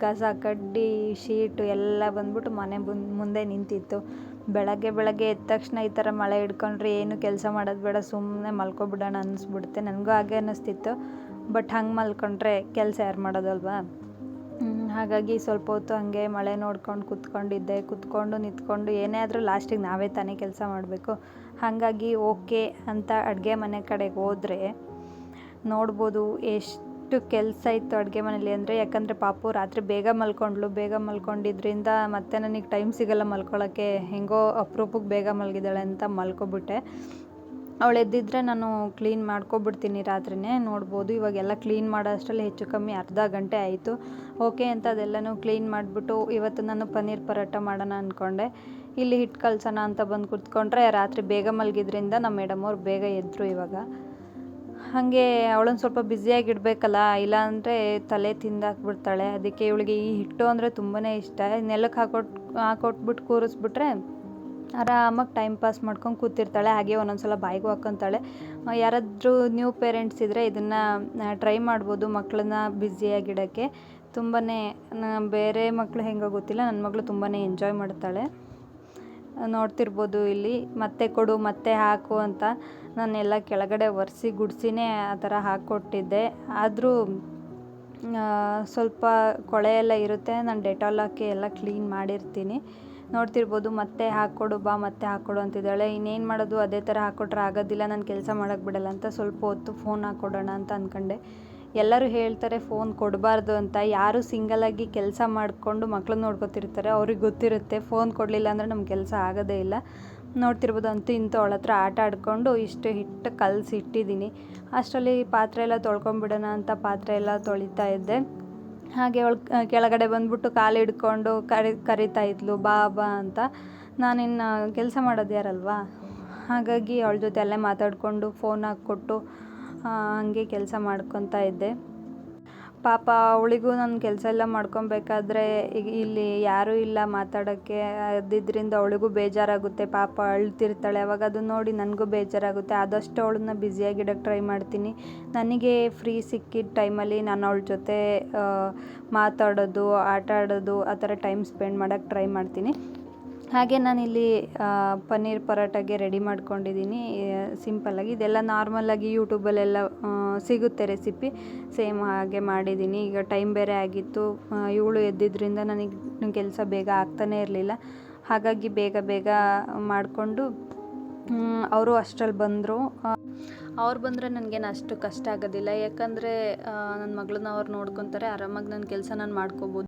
ಕಸ ಕಡ್ಡಿ ಶೀಟು ಎಲ್ಲ ಬಂದ್ಬಿಟ್ಟು ಮನೆ ಮುಂದೆ ನಿಂತಿತ್ತು. ಬೆಳಗ್ಗೆ ಎದ್ದ ತಕ್ಷಣ ಈ ಥರ ಮಳೆ ಹಿಡ್ಕೊಂಡ್ರೆ ಏನು ಕೆಲಸ ಮಾಡೋದು ಬೇಡ, ಸುಮ್ಮನೆ ಮಲ್ಕೊಬಿಡೋಣ ಅನ್ನಿಸ್ಬಿಡುತ್ತೆ. ನನಗೂ ಹಾಗೆ ಅನ್ನಿಸ್ತಿತ್ತು. ಬಟ್ ಹಂಗೆ ಮಲ್ಕೊಂಡ್ರೆ ಕೆಲಸ ಯಾರು ಮಾಡೋದಲ್ವಾ. ಹಾಗಾಗಿ ಸ್ವಲ್ಪ ಹೊತ್ತು ಹಾಗೆ ಮಳೆ ನೋಡ್ಕೊಂಡು ಕೂತ್ಕೊಂಡು ನಿಂತ್ಕೊಂಡು ಏನೇ ಆದರೂ ಲಾಸ್ಟಿಗೆ ನಾವೇ ತಾನೇ ಕೆಲಸ ಮಾಡಬೇಕು. ಹಾಗಾಗಿ ಓಕೆ ಅಂತ ಅಡುಗೆ ಮನೆ ಕಡೆಗೆ ಹೋದರೆ ನೋಡ್ಬೋದು ಎಷ್ಟು ಕೆಲಸ ಇತ್ತು ಅಡುಗೆ ಮನೇಲಿ ಅಂದರೆ. ಯಾಕಂದರೆ ಪಾಪು ರಾತ್ರಿ ಬೇಗ ಮಲ್ಕೊಂಡಿದ್ರಿಂದ ಮತ್ತೆ ನನಗೆ ಟೈಮ್ ಸಿಗೋಲ್ಲ ಮಲ್ಕೊಳ್ಳೋಕ್ಕೆ. ಹೆಂಗೋ ಅಪರೂಪಕ್ಕೆ ಬೇಗ ಮಲಗಿದ್ದಾಳೆ ಅಂತ ಮಲ್ಕೊಬಿಟ್ಟೆ. ಅವಳು ಎದ್ದಿದ್ರೆ ನಾನು ಕ್ಲೀನ್ ಮಾಡ್ಕೊಬಿಡ್ತೀನಿ ರಾತ್ರಿನೇ. ನೋಡ್ಬೋದು ಇವಾಗೆಲ್ಲ ಕ್ಲೀನ್ ಮಾಡೋ ಅಷ್ಟರಲ್ಲಿ ಹೆಚ್ಚು ಕಮ್ಮಿ ಅರ್ಧ ಗಂಟೆ ಆಯಿತು. ಓಕೆ ಅಂತ ಅದೆಲ್ಲನೂ ಕ್ಲೀನ್ ಮಾಡಿಬಿಟ್ಟು ಇವತ್ತು ನಾನು ಪನ್ನೀರ್ ಪರೋಟ ಮಾಡೋಣ ಅಂದ್ಕೊಂಡೆ. ಇಲ್ಲಿ ಹಿಟ್ಟು ಕಲಸೋಣ ಅಂತ ಬಂದು ಕೂತ್ಕೊಂಡ್ರೆ ರಾತ್ರಿ ಬೇಗ ಮಲಗಿದ್ರಿಂದ ನಮ್ಮ ಮೇಡಮ್ ಅವ್ರು ಬೇಗ ಎದ್ದರು. ಇವಾಗ ಹಾಗೆ ಅವಳನ್ನು ಸ್ವಲ್ಪ ಬ್ಯುಸಿಯಾಗಿಡಬೇಕಲ್ಲ, ಇಲ್ಲಾಂದರೆ ತಲೆ ತಿಂದಾಕ್ಬಿಡ್ತಾಳೆ. ಅದಕ್ಕೆ ಇವಳಿಗೆ ಈ ಹಿಟ್ಟು ಅಂದರೆ ತುಂಬಾ ಇಷ್ಟ. ನೆಲಕ್ಕೆ ಹಾಕೊಟ್ಬಿಟ್ಟು ಕೂರಿಸ್ಬಿಟ್ರೆ ಆರಾಮಾಗಿ ಟೈಮ್ ಪಾಸ್ ಮಾಡ್ಕೊಂಡು ಕೂತಿರ್ತಾಳೆ. ಹಾಗೆ ಒಂದೊಂದು ಸಲ ಬಾಯಿಗೂ ಹಾಕ್ಕೊತಾಳೆ. ಯಾರಾದರೂ ನ್ಯೂ ಪೇರೆಂಟ್ಸ್ ಇದ್ದರೆ ಇದನ್ನು ಟ್ರೈ ಮಾಡ್ಬೋದು ಮಕ್ಕಳನ್ನ ಬ್ಯುಸಿಯಾಗಿಡೋಕ್ಕೆ. ತುಂಬಾ ಬೇರೆ ಮಕ್ಕಳು ಹೆಂಗೋ ಗೊತ್ತಿಲ್ಲ, ನನ್ನ ಮಗಳು ತುಂಬಾ ಎಂಜಾಯ್ ಮಾಡ್ತಾಳೆ. ನೋಡ್ತಿರ್ಬೋದು ಇಲ್ಲಿ ಮತ್ತೆ ಕೊಡು ಮತ್ತೆ ಹಾಕು ಅಂತ ನಾನೆಲ್ಲ ಕೆಳಗಡೆ ಒರೆಸಿ ಗುಡಿಸಿನೇ ಆ ಥರ ಹಾಕ್ಕೊಟ್ಟಿದ್ದೆ. ಆದರೂ ಸ್ವಲ್ಪ ಕೊಳೆ ಎಲ್ಲ ಇರುತ್ತೆ. ನಾನು ಡೆಟಾಲ್ ಹಾಕಿ ಎಲ್ಲ ಕ್ಲೀನ್ ಮಾಡಿರ್ತೀನಿ. ನೋಡ್ತಿರ್ಬೋದು ಮತ್ತೆ ಹಾಕ್ಕೊಡು ಬಾ ಮತ್ತೆ ಹಾಕ್ಕೊಡು ಅಂತಿದ್ದಾಳೆ. ಇನ್ನೇನು ಮಾಡೋದು, ಅದೇ ಥರ ಹಾಕ್ಕೊಟ್ರೆ ಆಗೋದಿಲ್ಲ, ನಾನು ಕೆಲಸ ಮಾಡೋಕ್ಕೆ ಬಿಡಲ್ಲ ಅಂತ ಸ್ವಲ್ಪ ಹೊತ್ತು ಫೋನ್ ಹಾಕ್ಕೊಡೋಣ ಅಂತ ಅಂದ್ಕೊಂಡೆ. ಎಲ್ಲರೂ ಹೇಳ್ತಾರೆ ಫೋನ್ ಕೊಡಬಾರ್ದು ಅಂತ. ಯಾರು ಸಿಂಗಲಾಗಿ ಕೆಲಸ ಮಾಡಿಕೊಂಡು ಮಕ್ಕಳನ್ನ ನೋಡ್ಕೊತಿರ್ತಾರೆ ಅವ್ರಿಗೆ ಗೊತ್ತಿರುತ್ತೆ ಫೋನ್ ಕೊಡಲಿಲ್ಲ ಅಂದರೆ ನಮ್ಮ ಕೆಲಸ ಆಗೋದೇ ಇಲ್ಲ. ನೋಡ್ತಿರ್ಬೋದು ಅಂತೂ ಇಂತೂ ಅವಳ ಹತ್ರ ಆಟ ಆಡಿಕೊಂಡು ಇಷ್ಟು ಹಿಟ್ಟು ಕಲಸಿ ಇಟ್ಟಿದ್ದೀನಿ. ಅಷ್ಟರಲ್ಲಿ ಪಾತ್ರೆ ಎಲ್ಲ ತೊಳ್ಕೊಂಬಿಡೋಣ ಅಂತ ಪಾತ್ರೆ ಎಲ್ಲ ತೊಳಿತಾ ಇದ್ದೆ. ಹಾಗೆ ಅವಳು ಕೆಳಗಡೆ ಬಂದುಬಿಟ್ಟು ಕಾಲು ಹಿಡ್ಕೊಂಡು ಕರಿತಾ ಇದ್ಲು ಬಾ ಅಂತ. ನಾನಿನ್ನು ಕೆಲಸ ಮಾಡೋದು ಯಾರಲ್ವಾ, ಹಾಗಾಗಿ ಅವಳ ಜೊತೆ ಅಲ್ಲೇ ಮಾತಾಡಿಕೊಂಡು ಫೋನ್ ಹಾಕ್ಕೊಟ್ಟು ಹಾಗೆ ಕೆಲಸ ಮಾಡ್ಕೊತಾ ಇದ್ದೆ. ಪಾಪ ಅವಳಿಗೂ ನಾನು ಕೆಲಸ ಎಲ್ಲ ಮಾಡ್ಕೊಬೇಕಾದ್ರೆ ಈಗ ಇಲ್ಲಿ ಯಾರೂ ಇಲ್ಲ ಮಾತಾಡೋಕ್ಕೆ. ಅದಿದ್ದರಿಂದ ಅವಳಿಗೂ ಬೇಜಾರಾಗುತ್ತೆ. ಪಾಪ ಅಳ್ತಿರ್ತಾಳೆ. ಅವಾಗ ಅದನ್ನ ನೋಡಿ ನನಗೂ ಬೇಜಾರಾಗುತ್ತೆ. ಆದಷ್ಟು ಅವಳನ್ನ ಬ್ಯುಸಿಯಾಗಿಡೋಕ್ಕೆ ಟ್ರೈ ಮಾಡ್ತೀನಿ. ನನಗೆ ಫ್ರೀ ಸಿಕ್ಕಿದ ಟೈಮಲ್ಲಿ ನಾನು ಅವಳ ಜೊತೆ ಮಾತಾಡೋದು, ಆಟ ಆಡೋದು, ಆ ಥರ ಟೈಮ್ ಸ್ಪೆಂಡ್ ಮಾಡೋಕ್ಕೆ ಟ್ರೈ ಮಾಡ್ತೀನಿ. ಹಾಗೆ ನಾನಿಲ್ಲಿ ಪನ್ನೀರ್ ಪರೋಟಾಗೆ ರೆಡಿ ಮಾಡ್ಕೊಂಡಿದ್ದೀನಿ ಸಿಂಪಲ್ಲಾಗಿ. ಇದೆಲ್ಲ ನಾರ್ಮಲಾಗಿ ಯೂಟ್ಯೂಬಲ್ಲೆಲ್ಲ ಸಿಗುತ್ತೆ ರೆಸಿಪಿ. ಸೇಮ್ ಹಾಗೆ ಮಾಡಿದ್ದೀನಿ. ಈಗ ಟೈಮ್ ಬೇರೆ ಆಗಿತ್ತು. ಇವಳು ಎದ್ದಿದ್ದರಿಂದ ನನಗೆ ಕೆಲಸ ಬೇಗ ಆಗ್ತಾನೇ ಇರಲಿಲ್ಲ. ಹಾಗಾಗಿ ಬೇಗ ಮಾಡಿಕೊಂಡು ಅವರು ಅಷ್ಟರಲ್ಲಿ ಬಂದರು. ಅವ್ರು ಬಂದರೆ ನನಗೇನು ಅಷ್ಟು ಕಷ್ಟ ಆಗೋದಿಲ್ಲ. ಯಾಕಂದರೆ ನನ್ನ ಮಗಳನ್ನ ಅವ್ರು ನೋಡ್ಕೊತಾರೆ. ಆರಾಮಾಗಿ ನನ್ನ ಕೆಲಸ ನಾನು ಮಾಡ್ಕೋಬೋದು.